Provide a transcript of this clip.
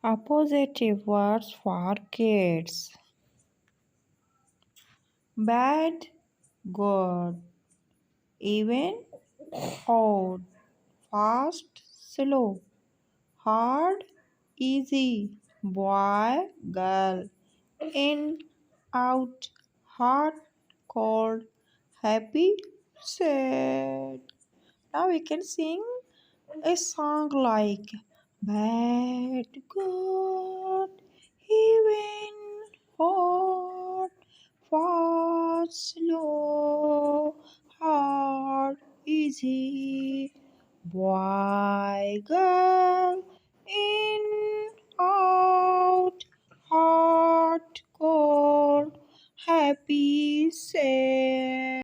Oppositive words for kids. Bad, good, even, odd, fast, slow, hard, easy, boy, girl, in, out, hot, cold, happy, sad. Now we can sing a song like bad, good, even, hot, fast, slow, hard, easy, boy, girl, in, out, hot, cold, happy, sad.